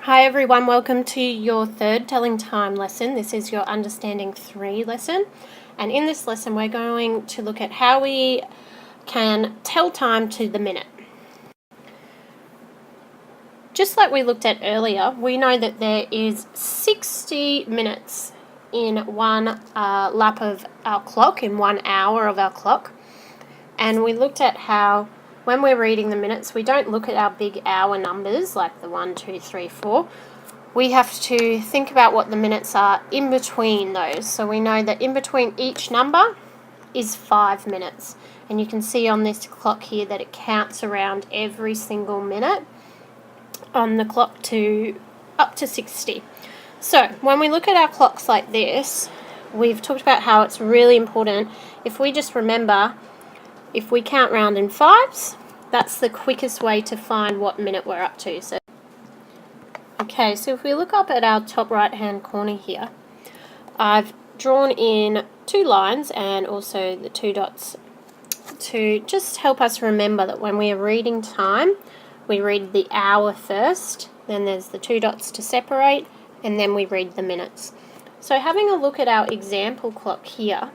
Hi everyone, welcome to your third telling time lesson. This is your Understanding 3 lesson, and in this lesson we're going to look at how we can tell time to the minute. Just like we looked at earlier, we know that there is 60 minutes in one lap of our clock, in 1 hour of our clock, and we looked at how when we're reading the minutes we don't look at our big hour numbers like the 1, 2, 3, 4. We have to think about what the minutes are in between those. So we know that in between each number is 5 minutes. And you can see on this clock here that it counts around every single minute on the clock to up to 60. So when we look at our clocks like this, we've talked about how it's really important if we just remember, if we count round in fives, that's the quickest way to find what minute we're up to. Okay, so if we look up at our top right hand corner here, I've drawn in 2 lines and also the 2 dots to just help us remember that when we are reading time, we read the hour first, then there's the 2 dots to separate, and then we read the minutes. So having a look at our example clock here,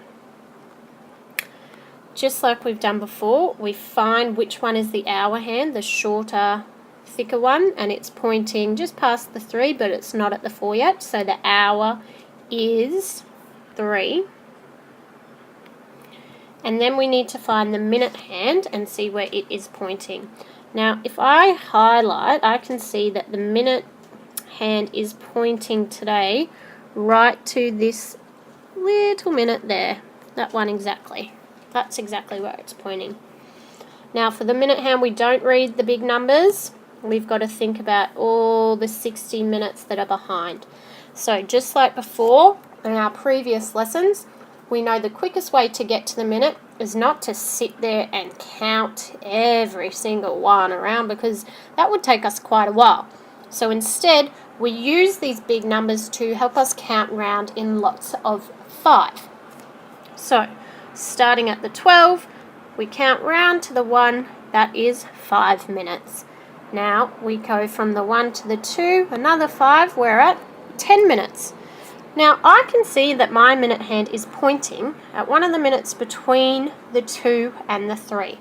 just like we've done before, we find which one is the hour hand, the shorter, thicker one, and it's pointing just past the 3, but it's not at the 4 yet, so the hour is 3. And then we need to find the minute hand and see where it is pointing. Now if I highlight, I can see that the minute hand is pointing today right to this little minute there, that one exactly. That's exactly where it's pointing. Now for the minute hand, we don't read the big numbers. We've got to think about all the 60 minutes that are behind. So just like before in our previous lessons, we know the quickest way to get to the minute is not to sit there and count every single one around, because that would take us quite a while. So instead, we use these big numbers to help us count round in lots of 5. So starting at the 12, we count round to the 1, that is 5 minutes. Now we go from the 1 to the 2, another 5, we're at 10 minutes. Now I can see that my minute hand is pointing at one of the minutes between the 2 and the 3.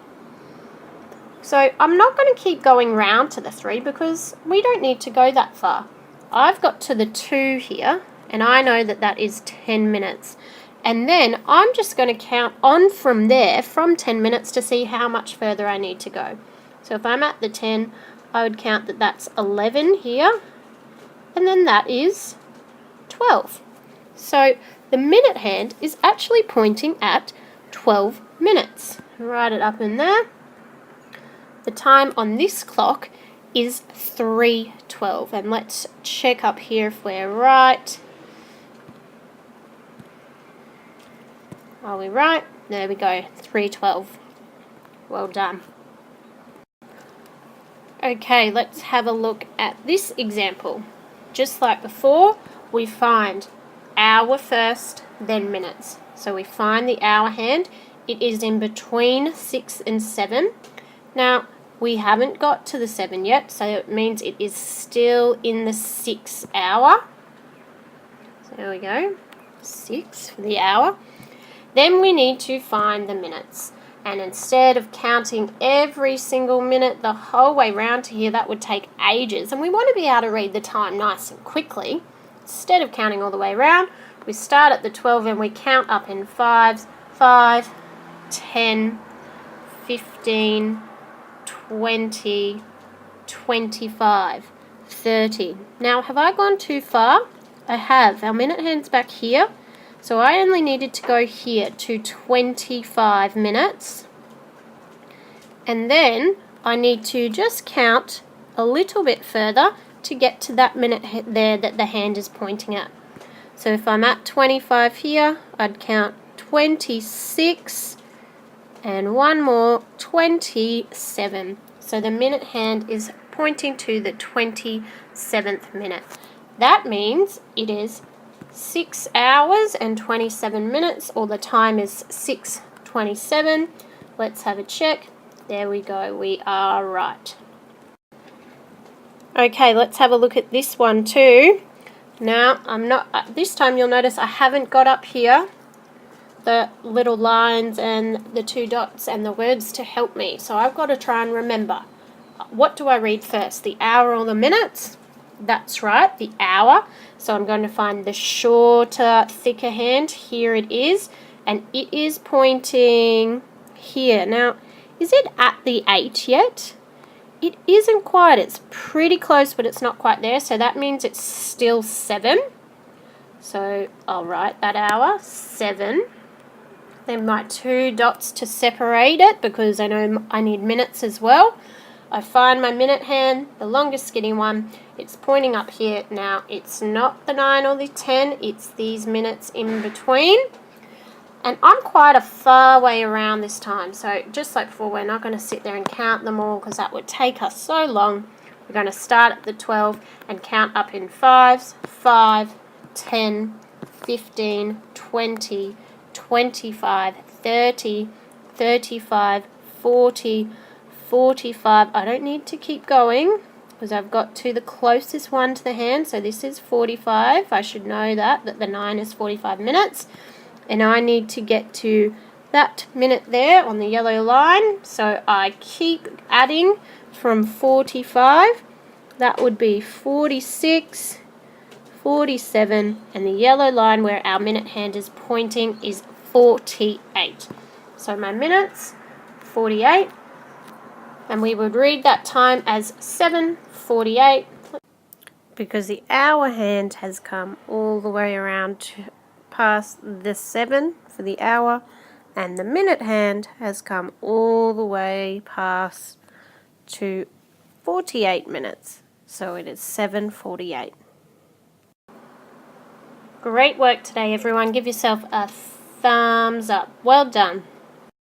So I'm not going to keep going round to the 3 because we don't need to go that far. I've got to the 2 here and I know that that is 10 minutes. And then I'm just going to count on from there, from 10 minutes, to see how much further I need to go. So if I'm at the 10, I would count that that's 11 here, and then that is 12. So the minute hand is actually pointing at 12 minutes. Write it up in there. The time on this clock is 3:12, and let's check up here if we're right. Are we right? There we go, 3:12. Well done. Okay, let's have a look at this example. Just like before, we find hour first, then minutes. So we find the hour hand. It is in between 6 and 7. Now, we haven't got to the 7 yet, so it means it is still in the 6 hour. So there we go, 6 for the hour. Then we need to find the minutes. And instead of counting every single minute the whole way round to here, that would take ages. And we want to be able to read the time nice and quickly. Instead of counting all the way around, we start at the 12 and we count up in 5s. 5, 10, 15, 20, 25, 30. Now, have I gone too far? I have. Our minute hand's back here. So I only needed to go here to 25 minutes. And then I need to just count a little bit further to get to that minute there that the hand is pointing at. So if I'm at 25 here, I'd count 26 and one more, 27. So the minute hand is pointing to the 27th minute. That means it is 6 hours and 27 minutes, or the time is 6:27. Let's have a check. There we go, we are right. Okay, let's have a look at this one too. Now, this time you'll notice I haven't got up here the little lines and the 2 dots and the words to help me. So I've got to try and remember. What do I read first, the hour or the minutes? That's right, the hour. So I'm going to find the shorter, thicker hand. Here it is. And it is pointing here. Now, is it at the 8 yet? It isn't quite. It's pretty close, but it's not quite there. So that means it's still 7. So I'll write that hour, 7. Then my 2 dots to separate it because I know I need minutes as well. I find my minute hand, the longest skinny one. It's pointing up here. Now, it's not the 9 or the 10. It's these minutes in between. And I'm quite a far way around this time. So just like before, we're not going to sit there and count them all because that would take us so long. We're going to start at the 12 and count up in 5s. 5, 10, 15, 20, 25, 30, 35, 40, 45. I don't need to keep going because I've got to the closest one to the hand. So this is 45. I should know that the 9 is 45 minutes. And I need to get to that minute there on the yellow line. So I keep adding from 45. That would be 46, 47, and the yellow line where our minute hand is pointing is 48. So my minutes, 48. And we would read that time as 7:48 because the hour hand has come all the way around to past the 7 for the hour, and the minute hand has come all the way past to 48 minutes. So it is 7:48. Great work today, everyone. Give yourself a thumbs up. Well done.